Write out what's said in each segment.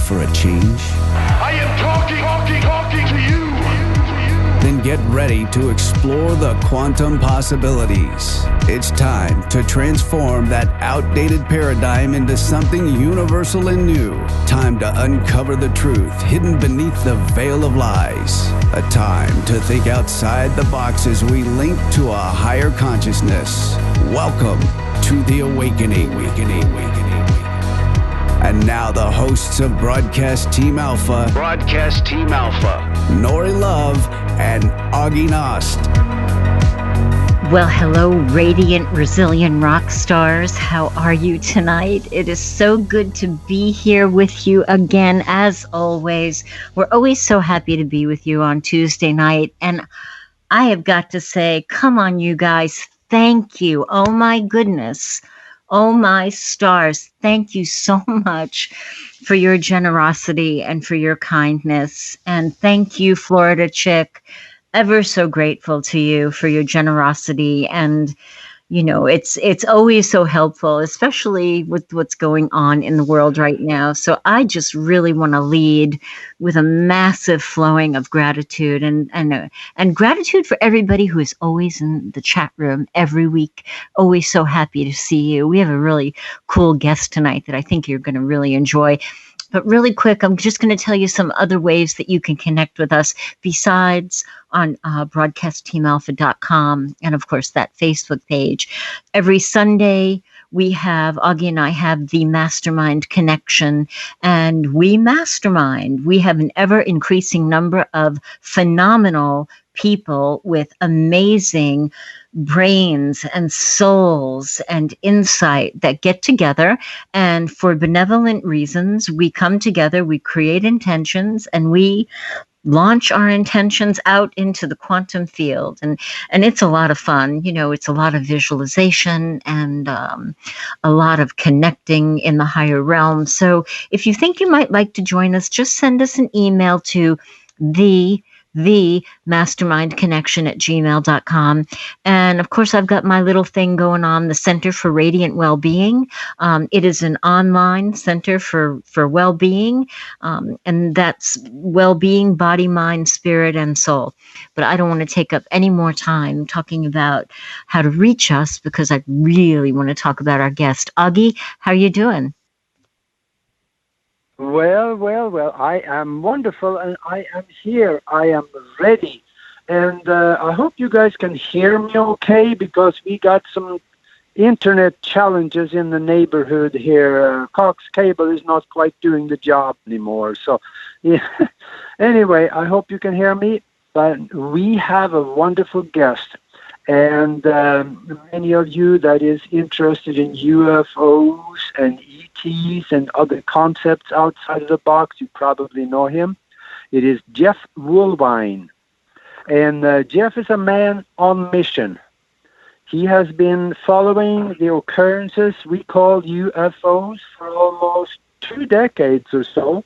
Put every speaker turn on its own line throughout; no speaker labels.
for a change?
I am talking to you.
Then get ready to explore the quantum possibilities. It's time to transform that outdated paradigm into something universal and new. Time to uncover the truth hidden beneath the veil of lies. A time to think outside the box as we link to a higher consciousness. Welcome to the awakening. And now the hosts of Broadcast Team Alpha, Nori Love and Augie Nost.
Well, hello, radiant, resilient rock stars. How are you tonight? It is so good to be here with you again, as always. We're always so happy to be with you on Tuesday night. And I have got to say, come on, you guys, thank you. Oh, my goodness. Oh, my stars. Thank you so much for your generosity and for your kindness. And thank you, Florida Chick. Ever so grateful to you for your generosity. And, you know, it's always so helpful, especially with what's going on in the world right now. So I just really want to lead with a massive flowing of gratitude and gratitude for everybody who is always in the chat room every week. Always so happy to see you. We have a really cool guest tonight that I think you're going to really enjoy. But really quick, I'm just going to tell you some other ways that you can connect with us besides on broadcastteamalpha.com and, of course, that Facebook page. Every Sunday, Augie and I have the Mastermind Connection, and we mastermind. We have an ever-increasing number of phenomenal people with amazing brains and souls and insight that get together, and for benevolent reasons, we come together, we create intentions, and we launch our intentions out into the quantum field. And it's a lot of fun. You know, it's a lot of visualization and a lot of connecting in the higher realm. So if you think you might like to join us, just send us an email to the mastermindconnection@gmail.com. And of course, I've got my little thing going on, the Center for Radiant Wellbeing. It is an online center for well-being, and that's well-being, body, mind, spirit, and soul. But I don't want to take up any more time talking about how to reach us because I really want to talk about our guest. Augie, how are you doing?
Well, I am wonderful, and I am here. I am ready. And I hope you guys can hear me okay, because we got some internet challenges in the neighborhood here. Cox Cable is not quite doing the job anymore. So, yeah. Anyway, I hope you can hear me. But we have a wonderful guest. And many of you that is interested in UFOs and ETs and other concepts outside of the box, you probably know him. It is Jeff Woolwine. And Jeff is a man on mission. He has been following the occurrences we call UFOs for almost 2 decades or so.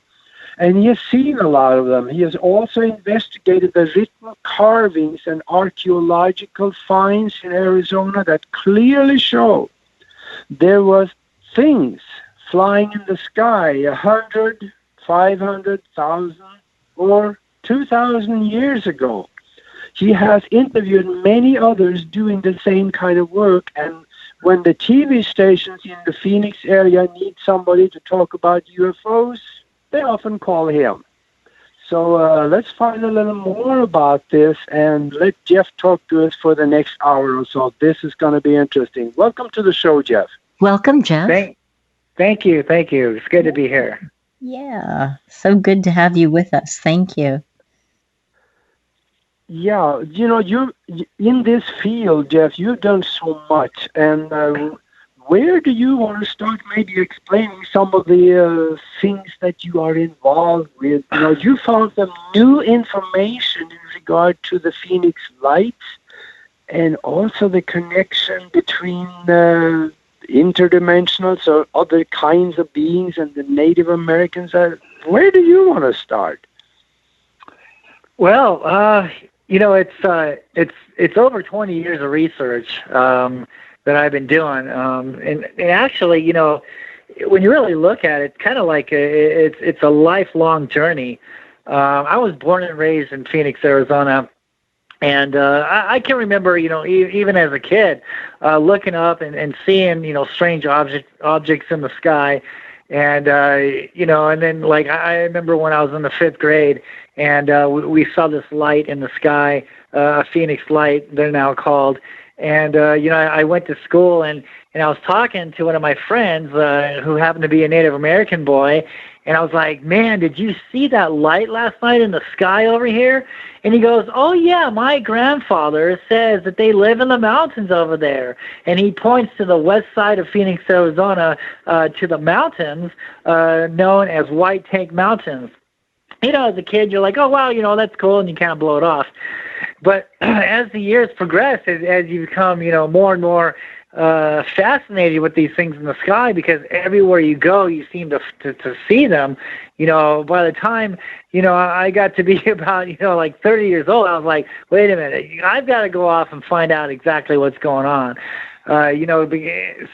And he has seen a lot of them. He has also investigated the written carvings and archaeological finds in Arizona that clearly show there was things flying in the sky 100, 500,000, or 2,000 years ago. He has interviewed many others doing the same kind of work, and when the TV stations in the Phoenix area need somebody to talk about UFOs, they often call him. So let's find a little more about this and let Jeff talk to us for the next hour or so. This is going to be interesting. Welcome to the show, Jeff.
Welcome, Jeff.
Thank you. It's good to be here.
Yeah, so good to have you with us. Thank you.
Yeah, you know, you're in this field, Jeff. You've done so much, and where do you want to start? Maybe explaining some of the things that you are involved with. You know, you found some new information in regard to the Phoenix Lights, and also the connection between interdimensionals or other kinds of beings and the Native Americans. Where do you want to start?
Well, you know, it's over 20 years of research that I've been doing, and actually, you know, when you really look at it, it's kind of like it's a lifelong journey. I was born and raised in Phoenix, Arizona. And I can remember, even as a kid, looking up and seeing, strange objects in the sky. And, and then, like, I remember when I was in the 5th grade, and we saw this light in the sky, a Phoenix light, they're now called. And, I went to school, and I was talking to one of my friends who happened to be a Native American boy, and I was like, man, did you see that light last night in the sky over here? And he goes, oh, yeah, my grandfather says that they live in the mountains over there. And he points to the west side of Phoenix, Arizona, to the mountains known as White Tank Mountains. As a kid, you're like, oh, wow, that's cool, and you kind of blow it off. But as the years progress, as you become, more and more fascinated with these things in the sky, because everywhere you go, you seem to see them. By the time, I got to be about, like 30 years old, I was like, wait a minute, I've got to go off and find out exactly what's going on.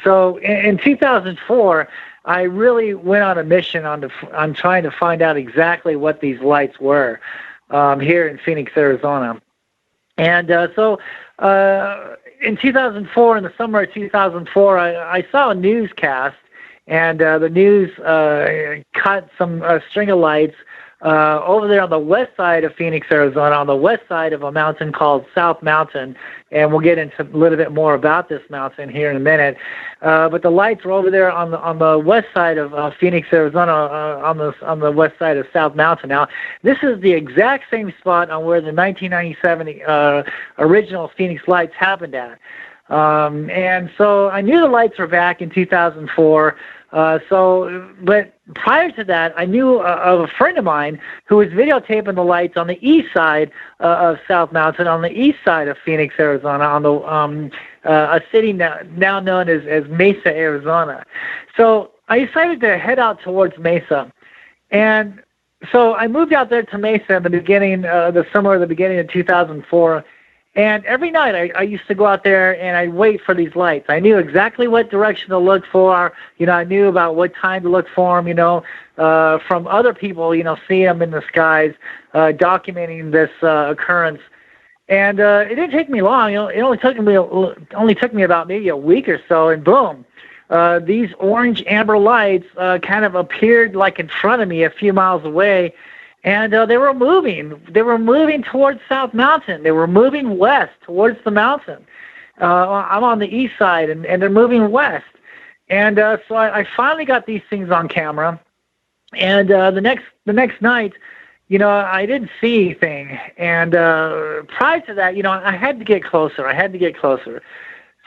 So in 2004, I really went on a mission on trying to find out exactly what these lights were here in Phoenix, Arizona. And so in 2004, in the summer of 2004, I saw a newscast, and the news cut some string of lights over there on the west side of Phoenix, Arizona, on the west side of a mountain called South Mountain. And we'll get into a little bit more about this mountain here in a minute. But the lights were over there on the west side of Phoenix, Arizona, on the west side of South Mountain. Now, this is the exact same spot on where the 1997 original Phoenix lights happened at. And so I knew the lights were back in 2004. But prior to that, I knew of a friend of mine who was videotaping the lights on the east side of South Mountain, on the east side of Phoenix, Arizona, on the a city now known as Mesa, Arizona. So I decided to head out towards Mesa, and so I moved out there to Mesa in the beginning, the beginning of 2004. And every night I used to go out there and I'd wait for these lights. I knew exactly what direction to look for. I knew about what time to look for them, from other people, seeing them in the skies, documenting this occurrence. And it didn't take me long. It only took me about maybe a week or so, and boom, these orange amber lights kind of appeared like in front of me a few miles away. And they were moving. They were moving towards South Mountain. They were moving west towards the mountain. I'm on the east side, and they're moving west. And so I finally got these things on camera. And the next night, I didn't see anything. And prior to that, I had to get closer.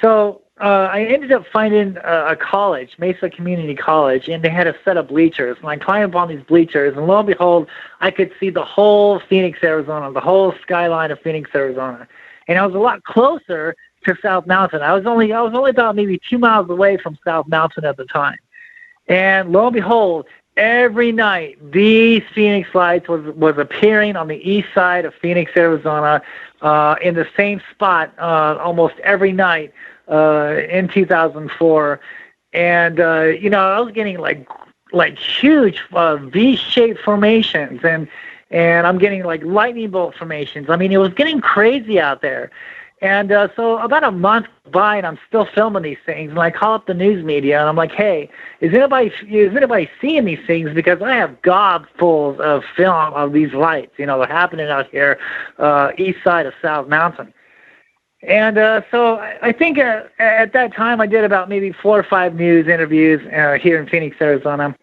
So I ended up finding a college, Mesa Community College, and they had a set of bleachers. And I climbed up on these bleachers, and lo and behold, I could see the whole Phoenix, Arizona, the whole skyline of Phoenix, Arizona. And I was a lot closer to South Mountain. I was only about maybe 2 miles away from South Mountain at the time. And lo and behold, every night these Phoenix lights was appearing on the east side of Phoenix, Arizona, in the same spot almost every night. In 2004, and I was getting like huge V-shaped formations, and I'm getting like lightning bolt formations. I mean, it was getting crazy out there. And so about a month by, and I'm still filming these things, and I call up the news media, and I'm like, hey, is anybody seeing these things? Because I have gobfuls of film of these lights. They're happening out here east side of South Mountain. And so I think at that time I did about maybe 4 or 5 news interviews here in Phoenix, Arizona.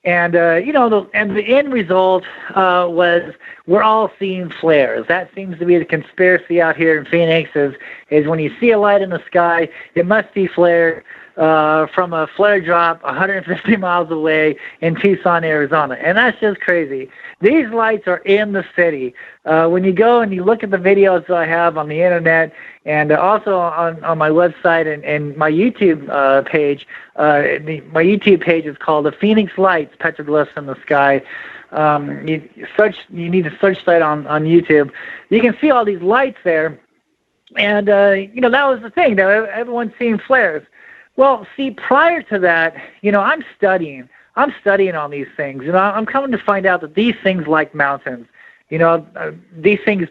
And, the end result was we're all seeing flares. That seems to be the conspiracy out here in Phoenix is when you see a light in the sky, it must be flared from a flare drop 150 miles away in Tucson, Arizona. And that's just crazy. These lights are in the city. When you go and you look at the videos that I have on the internet and also on my website and my YouTube page, my YouTube page is called The Phoenix Lights-Petroglyphs in the Sky. You need to search that on YouTube. You can see all these lights there. And, that was the thing. Everyone's seeing flares. Well, see, prior to that, I'm studying on these things. I'm coming to find out that these things like mountains. These things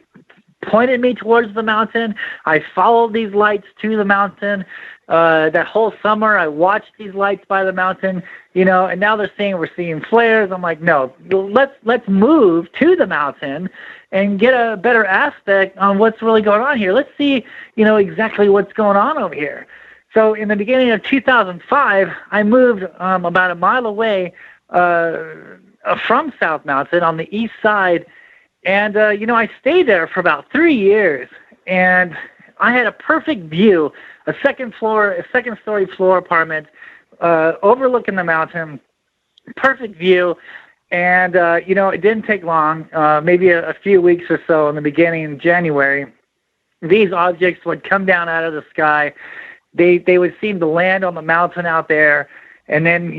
pointed me towards the mountain. I followed these lights to the mountain. That whole summer, I watched these lights by the mountain, and now they're saying we're seeing flares. I'm like, no, let's move to the mountain and get a better aspect on what's really going on here. Let's see, exactly what's going on over here. So in the beginning of 2005, I moved about a mile away from South Mountain on the east side. And, I stayed there for about 3 years, and I had a perfect view, a second-story floor apartment overlooking the mountain, perfect view. And, it didn't take long, maybe a few weeks or so in the beginning in January. These objects would come down out of the sky. They would seem to land on the mountain out there. And then,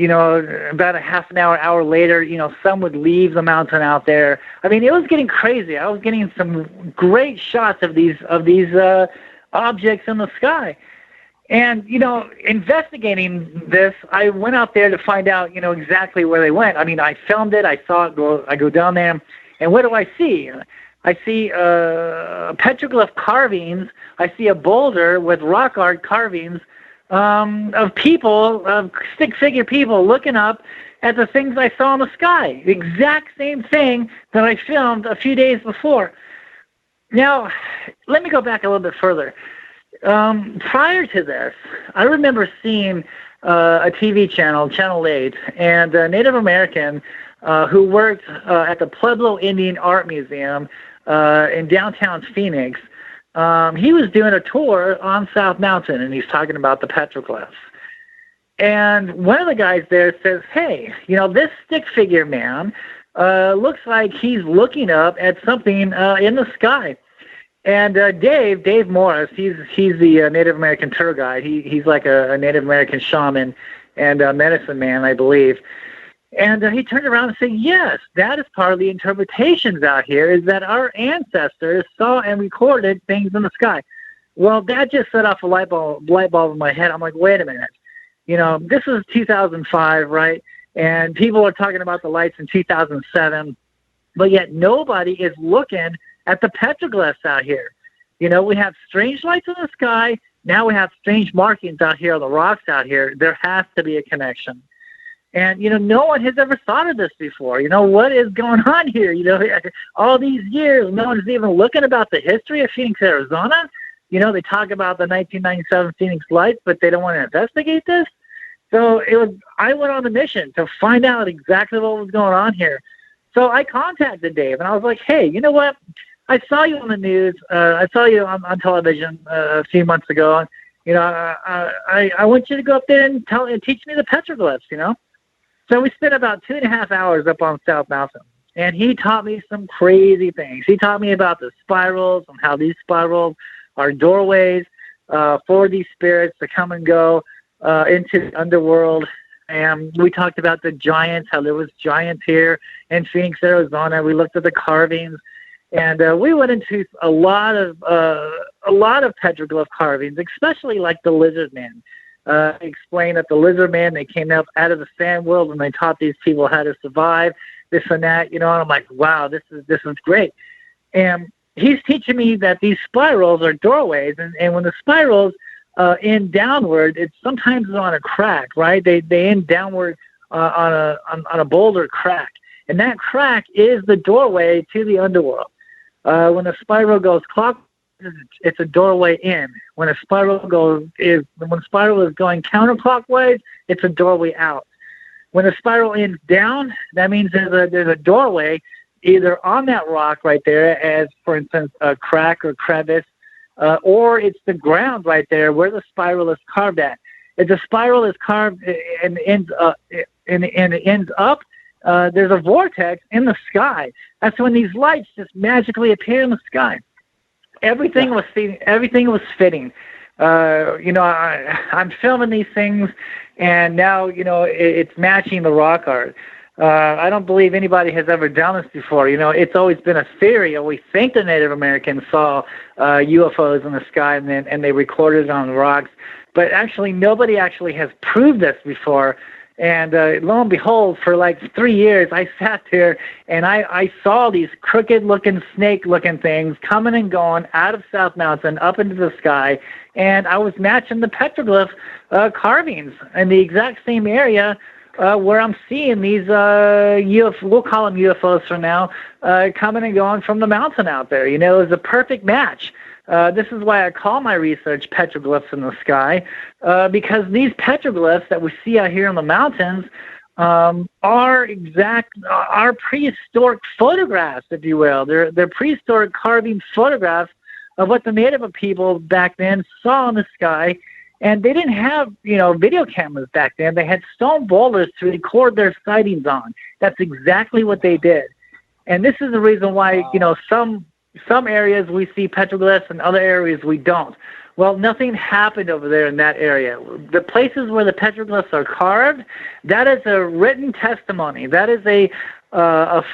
about a half an hour later, some would leave the mountain out there. I mean, it was getting crazy. I was getting some great shots of these objects in the sky. And, investigating this, I went out there to find out, exactly where they went. I mean, I filmed it. I saw it. I go down there. And what do I see? I see petroglyph carvings. I see a boulder with rock art carvings of people, stick-figure people looking up at the things I saw in the sky. The exact same thing that I filmed a few days before. Now, let me go back a little bit further. Prior to this, I remember seeing a TV channel, Channel 8, and a Native American who worked at the Pueblo Indian Art Museum in downtown Phoenix. He was doing a tour on South Mountain, and he's talking about the petroglyphs. And one of the guys there says, hey, this stick figure man looks like he's looking up at something in the sky. And Dave Morris, he's the Native American tour guide. He's like a Native American shaman and a medicine man, I believe. And he turned around and said, yes, that is part of the interpretations out here, is that our ancestors saw and recorded things in the sky. Well, that just set off a light bulb in my head. I'm like, wait a minute. This is 2005, right? And people are talking about the lights in 2007, but yet nobody is looking at the petroglyphs out here. We have strange lights in the sky. Now we have strange markings out here on the rocks out here. There has to be a connection. And, no one has ever thought of this before. What is going on here? All these years, no one's even looking about the history of Phoenix, Arizona. They talk about the 1997 Phoenix Lights, but they don't want to investigate this. So I went on a mission to find out exactly what was going on here. So I contacted Dave, and I was like, hey, you know what? I saw you on the news. I saw you on television a few months ago. I want you to go up there and teach me the petroglyphs, So we spent about 2.5 hours up on South Mountain, and he taught me some crazy things. He taught me about the spirals and how these spirals are doorways for these spirits to come and go into the underworld. And we talked about the giants, how there was giants here in Phoenix, Arizona. We looked at the carvings, and we went into a lot of petroglyph carvings, especially like the lizard man. Explained that the lizard man, they came up out of the sand world and they taught these people how to survive, this and that, and I'm like, wow, this is great. And he's teaching me that these spirals are doorways, and when the spirals end downward, it's sometimes on a crack, right? They end downward on a boulder crack, and that crack is the doorway to the underworld. When the spiral goes clockwise, it's a doorway in. When a spiral is going counterclockwise, it's a doorway out. When a spiral ends down, that means there's a doorway either on that rock right there, as for instance a crack or crevice, or it's the ground right there where the spiral is carved at. If the spiral is carved and ends up, there's a vortex in the sky. That's when these lights just magically appear in the sky. Everything was fitting. I'm filming these things, and now it's matching the rock art. I don't believe anybody has ever done this before. It's always been a theory. We think the Native Americans saw UFOs in the sky, and they recorded it on the rocks. but actually nobody actually has proved this before. And lo and behold, for like 3 years, I sat there and I saw these crooked-looking, snake-looking things coming and going out of South Mountain up into the sky, and I was matching the petroglyph carvings in the exact same area where I'm seeing these UFO, we'll call them UFOs for now, coming and going from the mountain out there. It was a perfect match. This is why I call my research petroglyphs in the sky, because these petroglyphs that we see out here in the mountains are prehistoric photographs, if you will. They're prehistoric carving photographs of what the native people back then saw in the sky. And they didn't have, video cameras back then. They had stone boulders to record their sightings on. That's exactly what they did. And this is the reason why, some areas we see petroglyphs and other areas we don't. Well, nothing happened over there in that area. The places where the petroglyphs are carved, that is a written testimony. That is a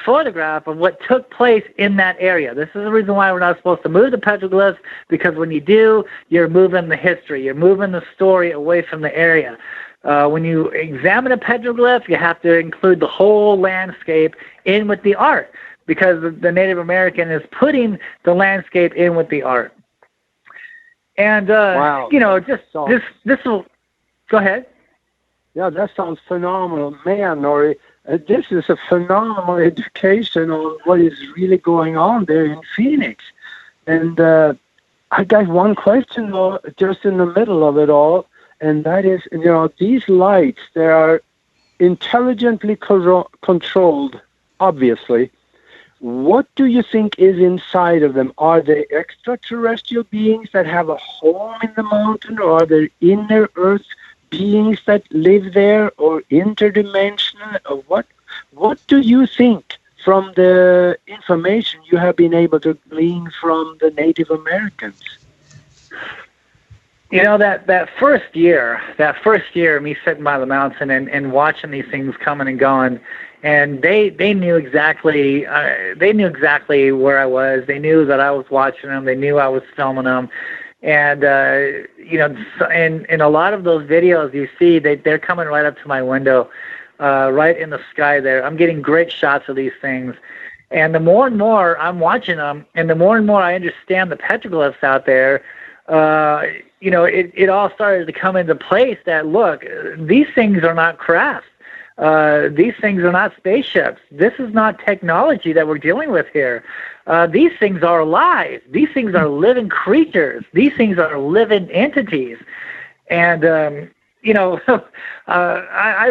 photograph of what took place in that area. This is the reason why we're not supposed to move the petroglyphs, because when you do, you're moving the history. You're moving the story away from the area. When you examine a petroglyph, you have to include the whole landscape in with the art, because the Native American is putting the landscape in with the art. And,
wow.
This will, go ahead.
Yeah, that sounds phenomenal. Man, Nori, this is a phenomenal education on what is really going on there in Phoenix. And I got one question, though, just in the middle of it all, and that is, these lights, they are intelligently controlled, obviously. What do you think is inside of them? Are they extraterrestrial beings that have a home in the mountain, or are they inner earth beings that live there, or interdimensional, or what do you think from the information you have been able to glean from the Native Americans?
That first year, me sitting by the mountain and watching these things coming and going, and they knew exactly where I was. They knew that I was watching them. They knew I was filming them. And, in a lot of those videos you see, they're coming right up to my window, right in the sky there. I'm getting great shots of these things. And the more and more I'm watching them, and the more and more I understand the petroglyphs out there, it all started to come into place that, look, these things are not crafts. These things are not spaceships. This is not technology that we're dealing with here. These things are alive. These things are living creatures. These things are living entities. And, I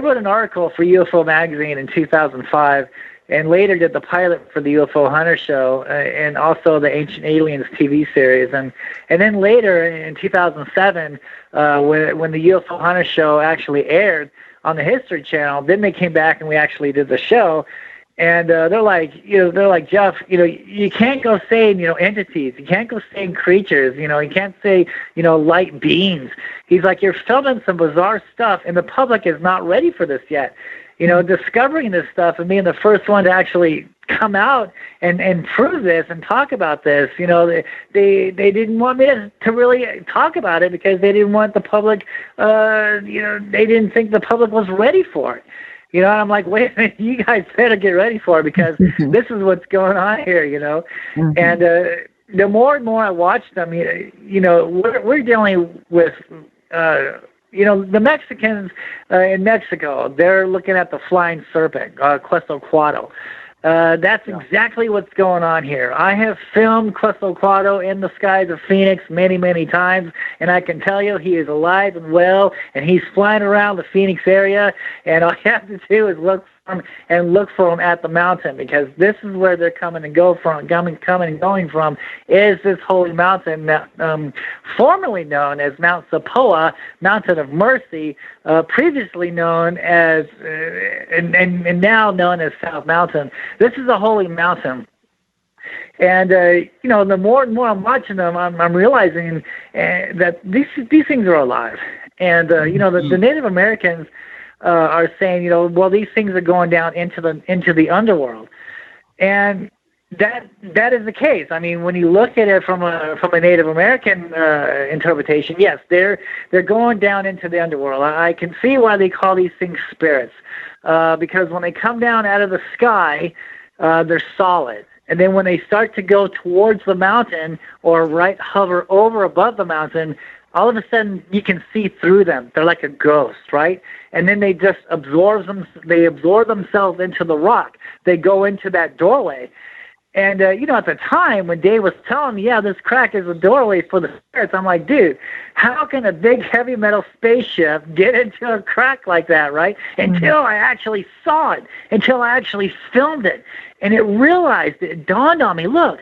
wrote an article for UFO Magazine in 2005, and later did the pilot for the UFO Hunter show, and also the Ancient Aliens TV series. And then later in 2007, when the UFO Hunter show actually aired on the History Channel, then they came back and we actually did the show. And they're like, Jeff, you can't go saying, entities. You can't go saying creatures. You can't say, light beings. He's like, you're filming some bizarre stuff, and the public is not ready for this yet. Discovering this stuff and being the first one to actually come out and prove this and talk about this. They didn't want me to really talk about it because they didn't want the public, they didn't think the public was ready for it. And I'm like, wait a minute, you guys better get ready for it, because this is what's going on here, Mm-hmm. And the more and more I watch them, we're dealing with, the Mexicans in Mexico, they're looking at the flying serpent, Quetzalcoatl. That's exactly what's going on here. I have filmed Quetzalcoatl in the skies of Phoenix many, many times, and I can tell you he is alive and well, and he's flying around the Phoenix area, and all you have to do is look for him at the mountain, because this is where they're coming and going from, is this holy mountain, formerly known as Mount Sapoa, Mountain of Mercy, previously known as, and now known as South Mountain. This is a holy mountain. And, the more and more I'm watching them, I'm realizing that these things are alive. And, the Native Americans are saying, well, these things are going down into the underworld. And, That is the case. I mean, when you look at it from a Native American interpretation, yes, they're going down into the underworld. I can see why they call these things spirits, because when they come down out of the sky, they're solid, and then when they start to go towards the mountain or hover over above the mountain, all of a sudden you can see through them. They're like a ghost, right? And then they just absorb themselves into the rock. They go into that doorway. And, at the time when Dave was telling me, yeah, this crack is a doorway for the spirits, I'm like, dude, how can a big heavy metal spaceship get into a crack like that, right? Until I actually saw it, until I actually filmed it. And it dawned on me, look,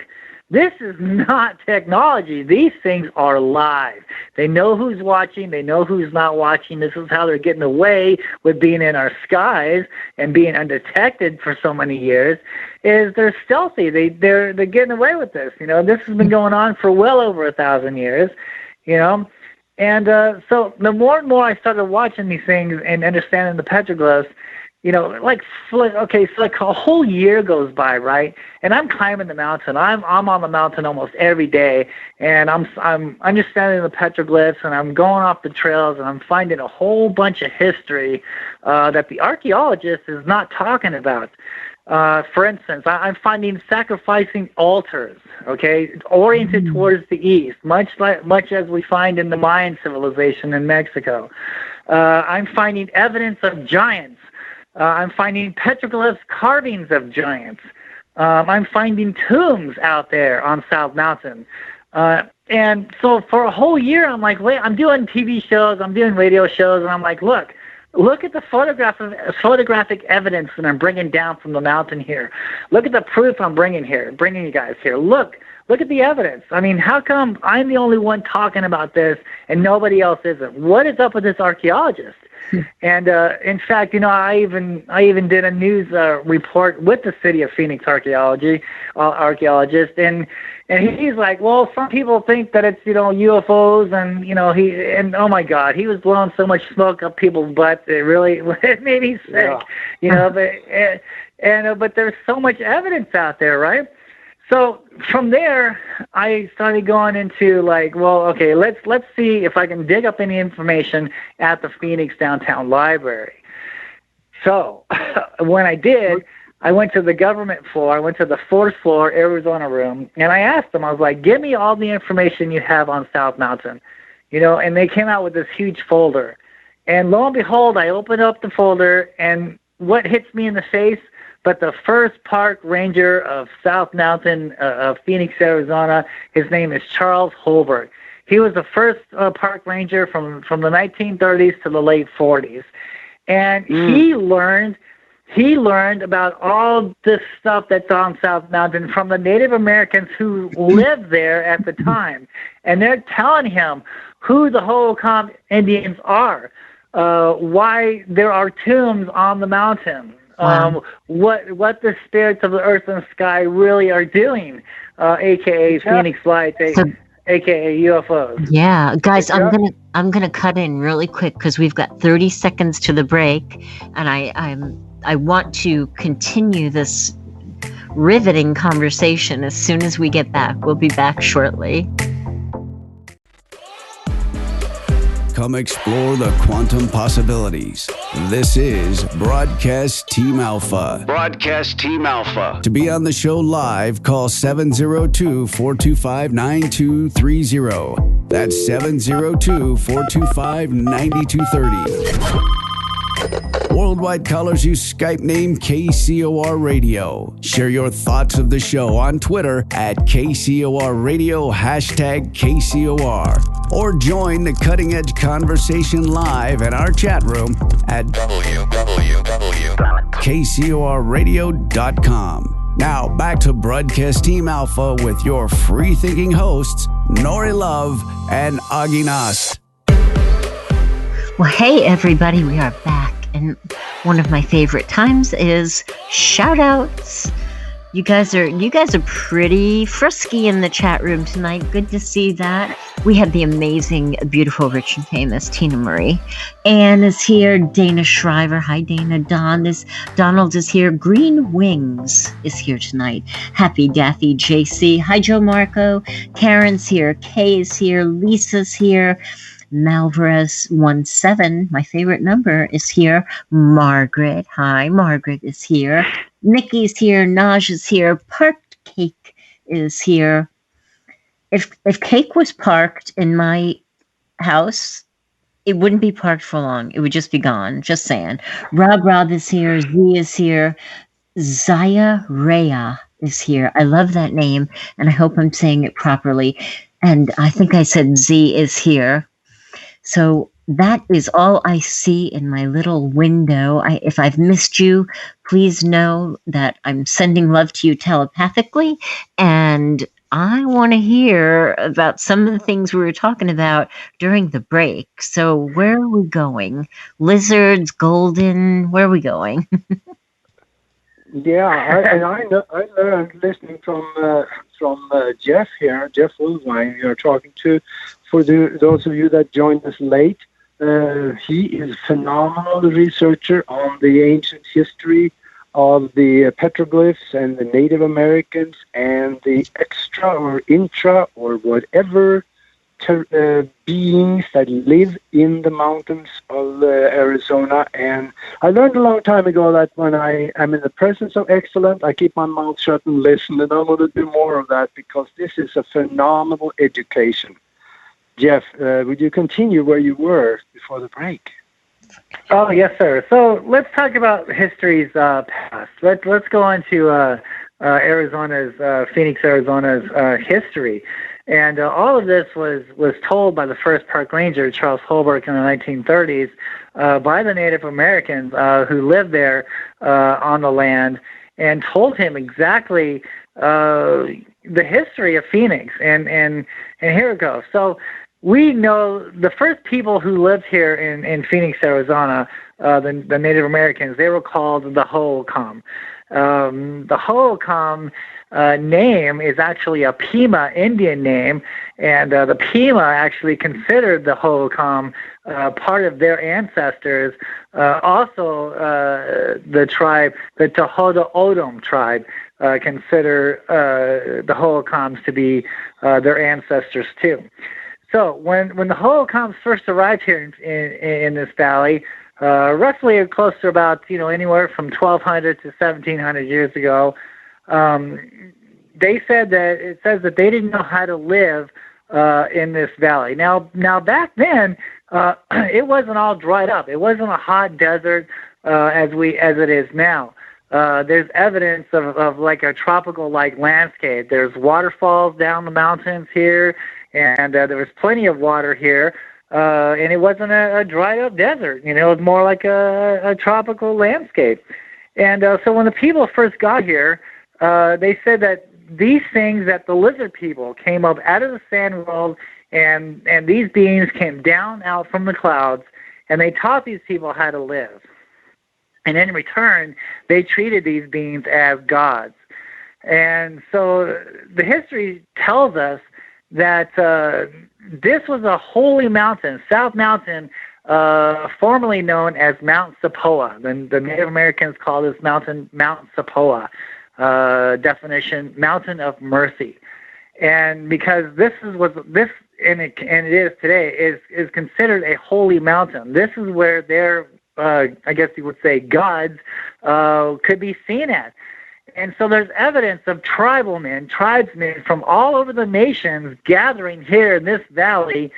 this is not technology. These things are live. They know who's watching. They know who's not watching. This is how they're getting away with being in our skies and being undetected for so many years, is they're stealthy. They're getting away with this. This has been going on for well over 1,000 years, And so the more and more I started watching these things and understanding the petroglyphs, so a whole year goes by, right? And I'm climbing the mountain. I'm on the mountain almost every day, and I'm understanding the petroglyphs, and I'm going off the trails, and I'm finding a whole bunch of history that the archaeologist is not talking about. For instance, I'm finding sacrificing altars, oriented towards the east, much as we find in the Mayan civilization in Mexico. I'm finding evidence of giants. I'm finding petroglyphs carvings of giants. I'm finding tombs out there on South Mountain. And so for a whole year, I'm like, wait, I'm doing TV shows, I'm doing radio shows, and I'm like, look at the photographic evidence that I'm bringing down from the mountain here. Look at the proof I'm bringing you guys here. Look at the evidence. I mean, how come I'm the only one talking about this and nobody else isn't? What is up with this archaeologist? And in fact, I even did a news report with the city of Phoenix archaeologist, and he's like, well, some people think that it's UFOs, and oh my God, he was blowing so much smoke up people's butts, it made me sick, but there's so much evidence out there, right? So from there, I started going into let's see if I can dig up any information at the Phoenix Downtown Library. So when I did, I went to the government floor. I went to the fourth floor Arizona room, and I asked them, I was like, give me all the information you have on South Mountain, and they came out with this huge folder. And lo and behold, I opened up the folder, and what hits me in the face? But the first park ranger of South Mountain of Phoenix, Arizona, his name is Charles Holbert. He was the first park ranger from the 1930s to the late 40s. And he learned about all this stuff that's on South Mountain from the Native Americans who lived there at the time. And they're telling him who the Hohokam Indians are, why there are tombs on the mountain. Wow. What the spirits of the earth and sky really are doing, aka Phoenix Lights, aka UFOs.
Yeah, guys, I'm gonna cut in really quick because we've got 30 seconds to the break, and I want to continue this riveting conversation as soon as we get back. We'll be back shortly.
Come explore the quantum possibilities. This is Broadcast Team Alpha.
Broadcast Team Alpha.
To be on the show live, call 702-425-9230. That's 702-425-9230. Worldwide callers use Skype name KCOR Radio. Share your thoughts of the show on Twitter at KCOR Radio, #KCOR. Or join the cutting edge conversation live in our chat room at www.kcorradio.com. Now back to Broadcast Team Alpha with your free thinking hosts, Nori Love and Augie Nas.
Well, hey everybody, we are back. And one of my favorite times is shout outs. You guys are pretty frisky in the chat room tonight. Good to see that. We have the amazing, beautiful, rich and famous Tina Marie. Anne is here. Dana Shriver. Hi, Dana. Donald is here. Green Wings is here tonight. Happy Daffy JC. Hi, Joe Marco. Karen's here. Kay is here. Lisa's here. Malvarez17, my favorite number, is here. Margaret, hi, Margaret is here. Nikki's here. Naj is here. Parked Cake is here. If cake was parked in my house, it wouldn't be parked for long. It would just be gone. Just saying. Rob is here. Z is here. Zaya Rhea is here. I love that name, and I hope I'm saying it properly. And I think I said Z is here. So that is all I see in my little window. If I've missed you, please know that I'm sending love to you telepathically. And I want to hear about some of the things we were talking about during the break. So where are we going? Lizards, golden, where are we going?
Yeah, I learned listening from Jeff here, Jeff Woolwine, you're talking to. For those of you that joined us late, he is a phenomenal researcher on the ancient history of the petroglyphs and the Native Americans and the extra or intra or whatever beings that live in the mountains of Arizona. And I learned a long time ago that when I am in the presence of excellence, I keep my mouth shut and listen, and I'm going to do more of that because this is a phenomenal education. Jeff, would you continue where you were before the break?
Oh, yes, sir. So let's talk about history's past. Let's go into Phoenix, Arizona's history. And all of this was told by the first park ranger, Charles Holbrook, in the 1930s by the Native Americans who lived there on the land, and told him exactly the history of Phoenix. And here it goes. So we know the first people who lived here in Phoenix, Arizona, the Native Americans, they were called the Hohokam. The Hohokam name is actually a Pima Indian name, and the Pima actually considered the Hohokam part of their ancestors. Also, the tribe, the Tohono O'odham tribe, consider the Hohokams to be their ancestors too. So when the Hohokams first arrived here in this valley, roughly close to about anywhere from 1,200 to 1,700 years ago, it says that they didn't know how to live in this valley. Now back then, it wasn't all dried up. It wasn't a hot desert as it is now. There's evidence of like a tropical like landscape. There's waterfalls down the mountains here, and there was plenty of water here. And it wasn't a dried up desert. It was more like a tropical landscape. And so when the people first got here, they said that these things, that the lizard people came up out of the sand world, and these beings came down out from the clouds, and they taught these people how to live. And in return, they treated these beings as gods. And so the history tells us that this was a holy mountain, South Mountain, formerly known as Mount Sapoa. The Native Americans call this mountain Mount Sapoa. Definition: Mountain of Mercy. And because this is today is considered a holy mountain. This is where their I guess you would say gods could be seen at. And so there's evidence of tribesmen from all over the nations gathering here in this valley,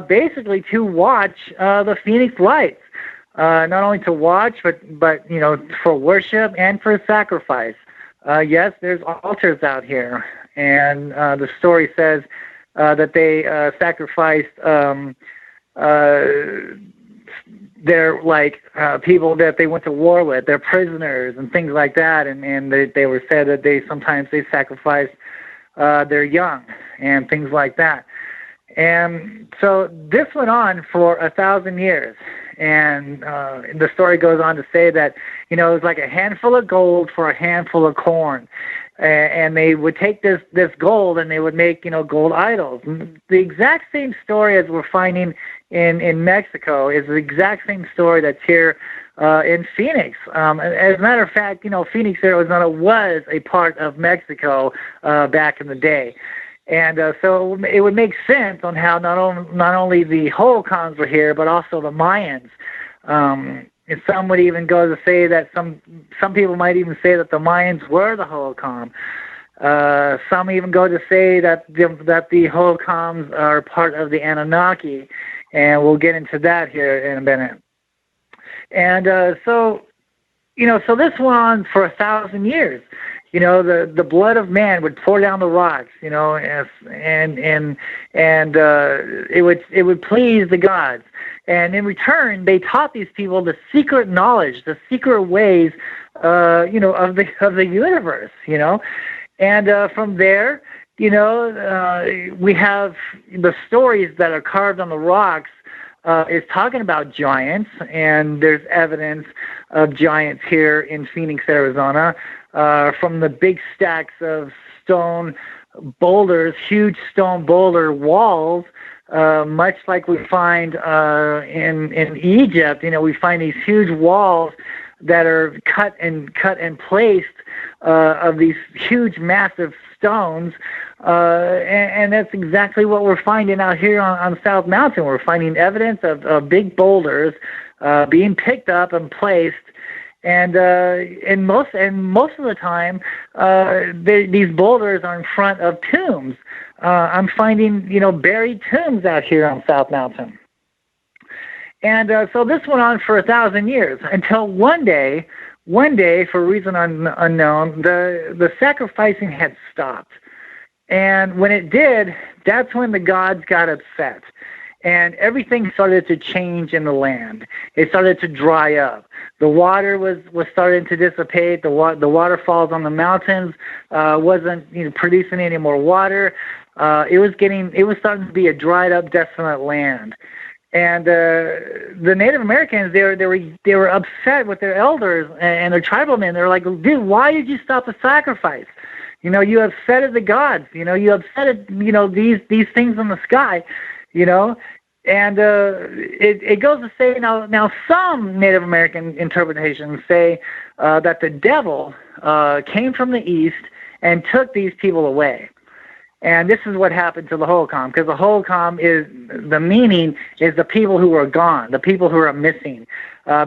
basically to watch the Phoenix Lights. Not only to watch, but for worship and for sacrifice. Yes, there's altars out here, and the story says that they sacrificed their people that they went to war with, their prisoners and things like that, and they were said that they sacrificed their young and things like that. And so this went on for 1,000 years. And the story goes on to say that, it was like a handful of gold for a handful of corn. and they would take this gold and they would make, gold idols. The exact same story as we're finding in Mexico is the exact same story that's here in Phoenix. As a matter of fact, Phoenix, Arizona was a part of Mexico back in the day. And so it would make sense on how not only the holocoms were here, but also the Mayans. And some would even go to say that some people might even say that the Mayans were the holocom. Some even go to say that the holocoms are part of the Anunnaki, and we'll get into that here in a minute. And so this went on for 1,000 years. The blood of man would pour down the rocks, and it would please the gods. And in return, they taught these people the secret knowledge, the secret ways, of the universe, And from there, we have the stories that are carved on the rocks. Is talking about giants, and there's evidence of giants here in Phoenix, Arizona, from the big stacks of stone boulders, huge stone boulder walls, much like we find in Egypt. We find these huge walls that are cut and placed of these huge, massive stones. And that's exactly what we're finding out here on South Mountain. We're finding evidence of big boulders being picked up and placed, and most of the time, these boulders are in front of tombs. I'm finding buried tombs out here on South Mountain, and so this went on for 1,000 years until one day, for a reason unknown, the sacrificing had stopped. And when it did, that's when the gods got upset. And everything started to change in the land. It started to dry up. The water was starting to dissipate. The waterfalls on the mountains wasn't producing any more water. It was starting to be a dried up, desolate land. And the Native Americans, they were upset with their elders and their tribal men. They were like, dude, why did you stop the sacrifice? You upsetted the gods. You upsetted these things in the sky. And it goes to say now some Native American interpretations say that the devil came from the east and took these people away. And this is what happened to the holocom, because the holocom the meaning is the people who are gone, the people who are missing,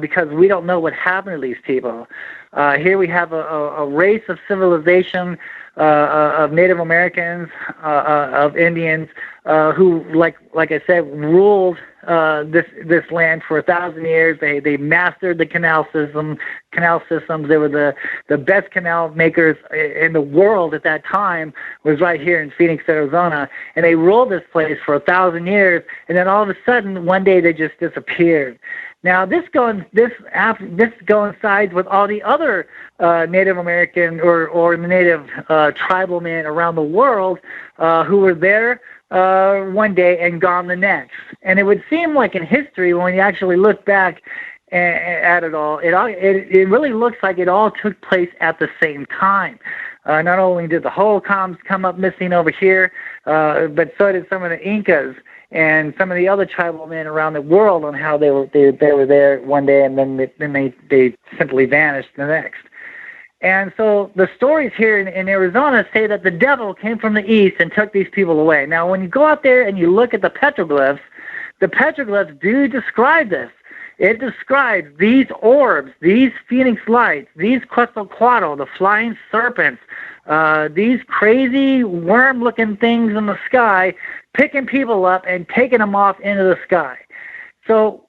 because we don't know what happened to these people. Here we have a race of civilization, of Native Americans, of Indians, who, like I said, ruled this land for 1,000 years. They mastered the canal systems. They were the best canal makers in the world at that time. Was right here in Phoenix, Arizona, and they ruled this place for 1,000 years. And then all of a sudden, one day they just disappeared. Now this coincides with all the other Native American or Native tribal men around the world who were there one day and gone the next. And it would seem like in history, when you actually look back at it all, it really looks like it all took place at the same time. Not only did the holocoms come up missing over here, but so did some of the Incas and some of the other tribal men around the world, on how they were there one day and then they simply vanished the next. And so the stories here in Arizona say that the devil came from the east and took these people away. Now, when you go out there and you look at the petroglyphs do describe this. It describes these orbs, these phoenix lights, these Quetzalcoatl, the flying serpents, these crazy worm-looking things in the sky, picking people up and taking them off into the sky. So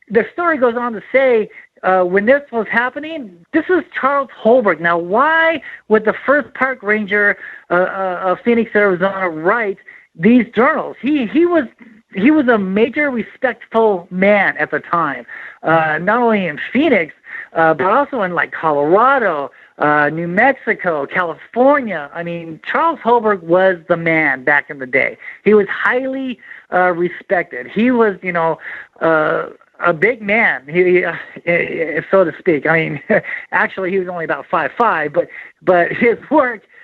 the story goes on to say, when this was happening, this is Charles Holbrook. Now, why would the first park ranger of Phoenix, Arizona, write these journals? He was a major respectful man at the time, not only in Phoenix, but also in like Colorado, New Mexico, California. I mean, Charles Holbrook was the man back in the day. He was highly respected. He was, a big man, so to speak. I mean, actually, he was only about 5'5", but his work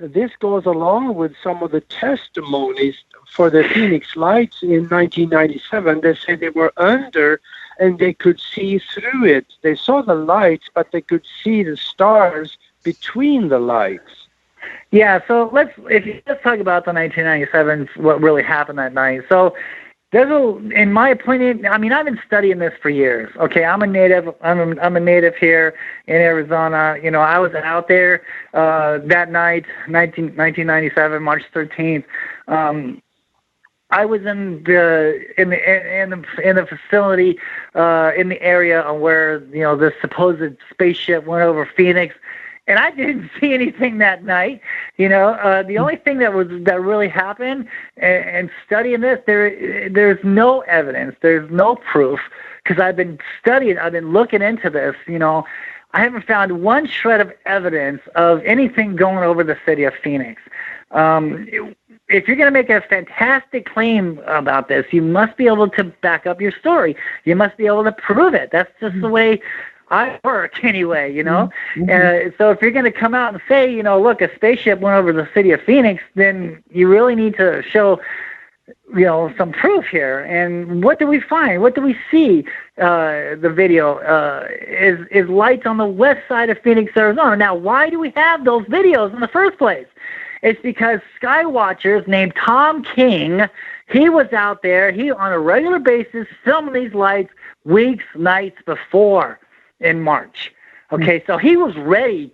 this goes along with some of the testimonies for the Phoenix Lights in 1997. They said they were under and they could see through it. They saw the lights, but they could see the stars between the lights.
Yeah, so let's talk about the 1997, what really happened that night. So in my opinion, I mean, I've been studying this for years. Okay, I'm a native. I'm a native here in Arizona. You know, I was out there that night, 1997, March 13th. I was in the facility in the area where the supposed spaceship went over Phoenix. And I didn't see anything that night. The only thing that really happened, and studying this, there's no evidence, there's no proof, because I've been studying, I've been looking into this. I haven't found one shred of evidence of anything going over the city of Phoenix. If you're going to make a fantastic claim about this, you must be able to back up your story. You must be able to prove it. That's just the way I work anyway, Mm-hmm. So if you're going to come out and say, look, a spaceship went over the city of Phoenix, then you really need to show, some proof here. And what do we find? What do we see? The video is lights on the west side of Phoenix, Arizona. Now, why do we have those videos in the first place? It's because sky watchers named Tom King, he was out there, he on a regular basis filming these lights weeks, nights before. In March. Okay, so he was ready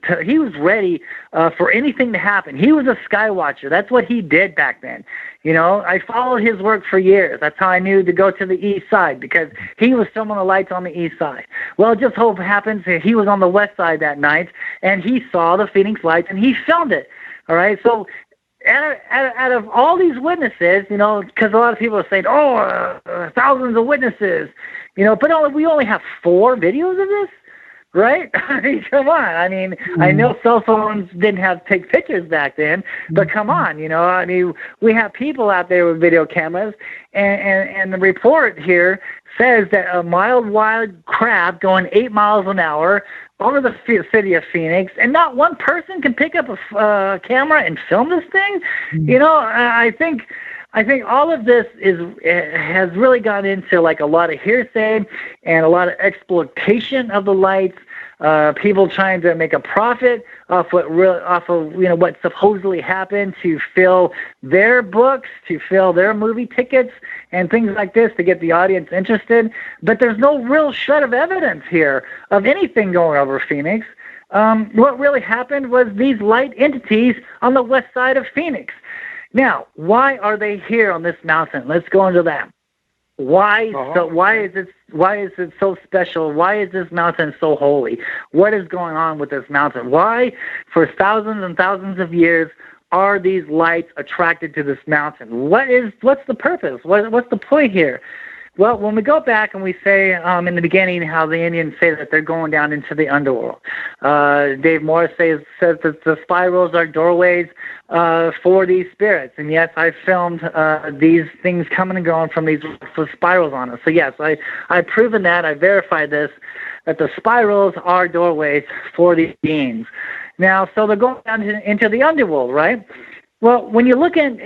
for anything to happen. He was a sky watcher. That's what he did back then. I followed his work for years. That's how I knew to go to the east side, because he was filming the lights on the east side. Well, it just so happens that he was on the west side that night, and he saw the Phoenix Lights, and he filmed it. All right, so out of all these witnesses, because a lot of people are saying, thousands of witnesses, but we only have 4 videos of this, right? I mean, come on. I mean, I know cell phones didn't take pictures back then, but come on, I mean, we have people out there with video cameras, and the report here says that a mild craft going 8 miles an hour over the city of Phoenix, and not one person can pick up a camera and film this thing. I think all of this has really gone into like a lot of hearsay and a lot of exploitation of the lights. People trying to make a profit off of what supposedly happened to fill their books, to fill their movie tickets, and things like this to get the audience interested. But there's no real shred of evidence here of anything going over Phoenix. What really happened was these light entities on the west side of Phoenix. Now, why are they here on this mountain? Let's go into that. Why? So why is it so special? Why is this mountain so holy? What is going on with this mountain? Why, for thousands and thousands of years, are these lights attracted to this mountain? What's the purpose? What's the point here? Well, when we go back and we say in the beginning how the Indians say that they're going down into the underworld, Dave Morris says that the spirals are doorways for these spirits. And yes, I filmed these things coming and going from these spirals on us. So yes, I've proven that. I verified this, that the spirals are doorways for these beings. Now, so they're going down into the underworld, right? Well, when you look at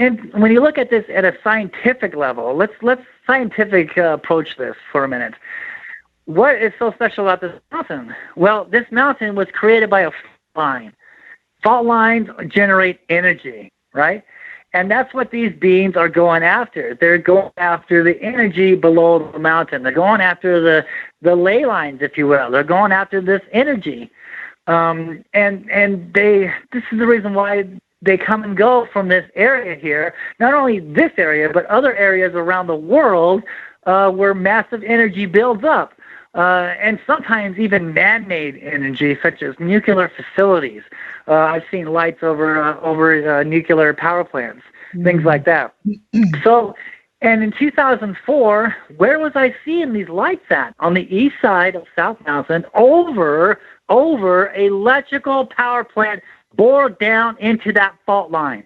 this at a scientific level, let's scientific approach this for a minute. What is so special about this mountain? Well, this mountain was created by a fault line. Fault lines generate energy, right? And that's what these beings are going after. They're going after the energy below the mountain. They're going after the ley lines, if you will. They're going after this energy. This is the reason why they come and go from this area here, not only this area, but other areas around the world where massive energy builds up, and sometimes even man-made energy, such as nuclear facilities. I've seen lights over nuclear power plants, things like that. So, and in 2004, where was I seeing these lights at? On the east side of South Mountain, over electrical power plant bored down into that fault line.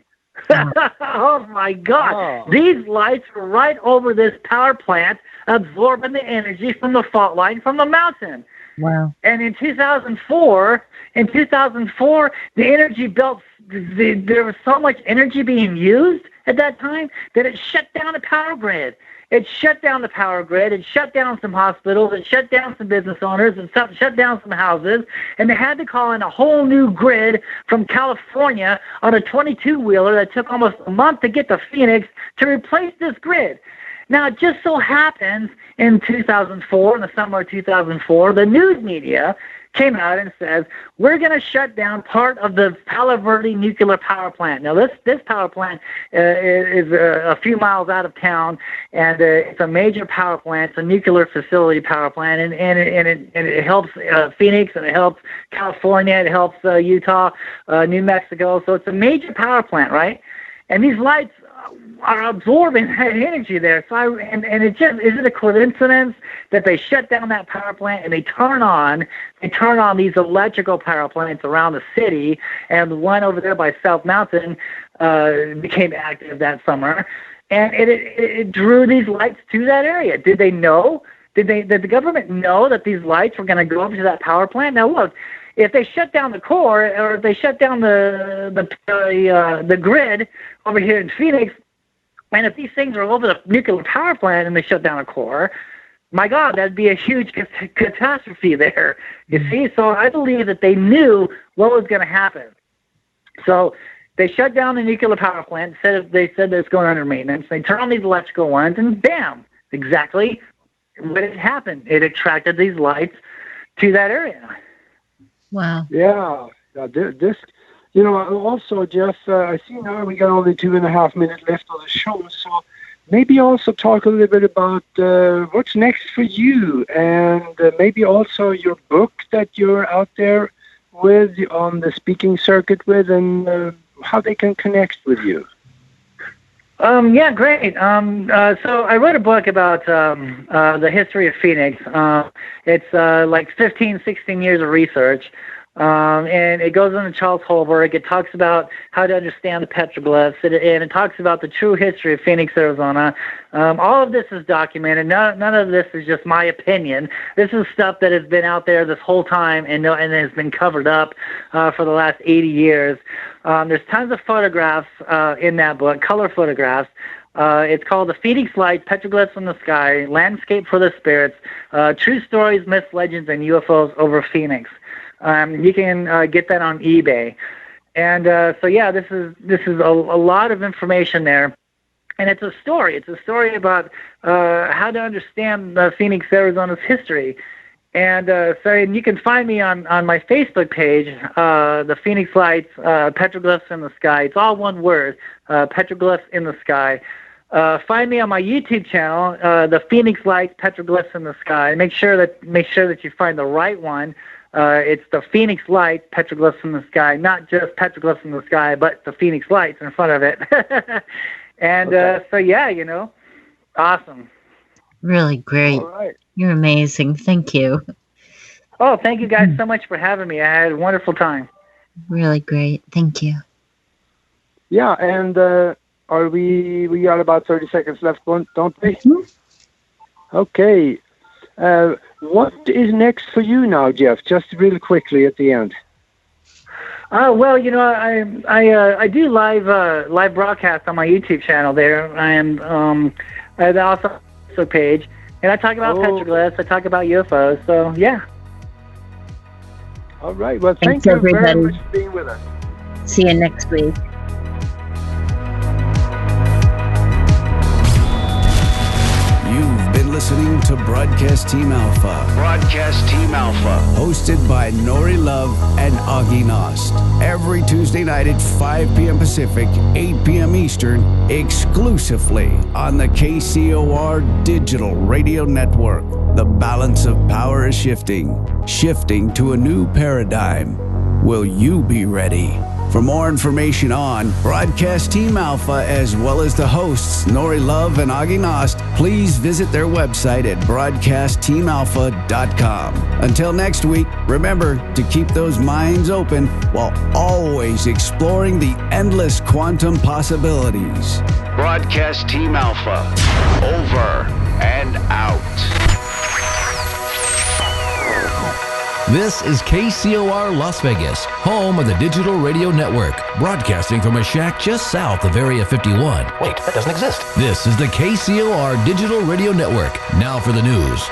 Oh my God. Oh. These lights were right over this power plant, absorbing the energy from the fault line from the mountain.
Wow.
And in 2004, the energy belt, there was so much energy being used at that time that it shut down the power grid. It shut down the power grid. It shut down some hospitals. It shut down some business owners and shut down some houses. And they had to call in a whole new grid from California on a 22-wheeler that took almost a month to get to Phoenix to replace this grid. Now, it just so happens in 2004, in the summer of 2004, the news media came out and says, we're going to shut down part of the Palo Verde nuclear power plant. Now, this power plant is a few miles out of town, and it's a major power plant. It's a nuclear facility power plant, and it helps Phoenix, and it helps California, it helps Utah, New Mexico. So it's a major power plant, right? And these lights are absorbing that energy there. So is it a coincidence that they shut down that power plant and they turn on these electrical power plants around the city, and the one over there by South Mountain became active that summer, and it drew these lights to that area. Did they know? Did the government know that these lights were going to go over to that power plant? Now look, if they shut down the core, or if they shut down the grid over here in Phoenix, and if these things are over the nuclear power plant and they shut down a core, my God, that'd be a huge catastrophe there. You see? So I believe that they knew what was going to happen. So they shut down the nuclear power plant. They said that it's going under maintenance. They turned on these electrical ones, and bam, exactly what had happened. It attracted these lights to that area.
Wow.
Yeah. This, also, Jeff, I see now we got only 2.5 minutes left on the show, so maybe also talk a little bit about what's next for you, and maybe also your book that you're out there with on the speaking circuit with, and how they can connect with you.
Yeah, great. So I wrote a book about the history of Phoenix. It's like 15, 16 years of research. And it goes into Charles Holbrook. It talks about how to understand the petroglyphs, and it talks about the true history of Phoenix, Arizona. All of this is documented. None of this is just my opinion. This is stuff that has been out there this whole time and has been covered up for the last 80 years. There's tons of photographs in that book, color photographs. It's called The Phoenix Lights, Petroglyphs in the Sky, Landscape for the Spirits, True Stories, Myths, Legends, and UFOs over Phoenix. You can get that on eBay. And so, yeah, this is a lot of information there. And it's a story. It's a story about how to understand Phoenix, Arizona's history. And you can find me on my Facebook page, The Phoenix Lights, Petroglyphs in the Sky. It's all one word, Petroglyphs in the Sky. Find me on my YouTube channel, The Phoenix Lights, Petroglyphs in the Sky. Make sure that you find the right one. It's The Phoenix Lights, Petroglyphs in the Sky, not just Petroglyphs in the Sky, but The Phoenix Lights in front of it. And okay. Awesome.
Really great.
All right.
You're amazing. Thank you.
Oh, thank you guys so much for having me. I had a wonderful time.
Really great. Thank you.
Yeah, and we got about 30 seconds left, don't we?
Mm-hmm.
Okay. What is next for you now, Jeff? Just really quickly at the end.
Well, I do live broadcast on my YouTube channel. There, I have also a Facebook page, and I talk about petroglyphs. I talk about UFOs. So yeah.
All right. Well, thank
Thanks,
you
everybody.
very much for being with us.
See you next week.
You've been listening to Broadcast Team Alpha.
Broadcast Team Alpha.
Hosted by Nori Love and Augie Nost. Every Tuesday night at 5 p.m. Pacific, 8 p.m. Eastern, exclusively on the KCOR Digital Radio Network. The balance of power is shifting to a new paradigm. Will you be ready? For more information on Broadcast Team Alpha, as well as the hosts Nori Love and Augie Nost, please visit their website at broadcastteamalpha.com. Until next week, remember to keep those minds open while always exploring the endless quantum possibilities.
Broadcast Team Alpha. Over and out.
This is KCOR Las Vegas, home of the Digital Radio Network, broadcasting from a shack just south of Area 51.
Wait, that doesn't exist.
This is the KCOR Digital Radio Network. Now for the news.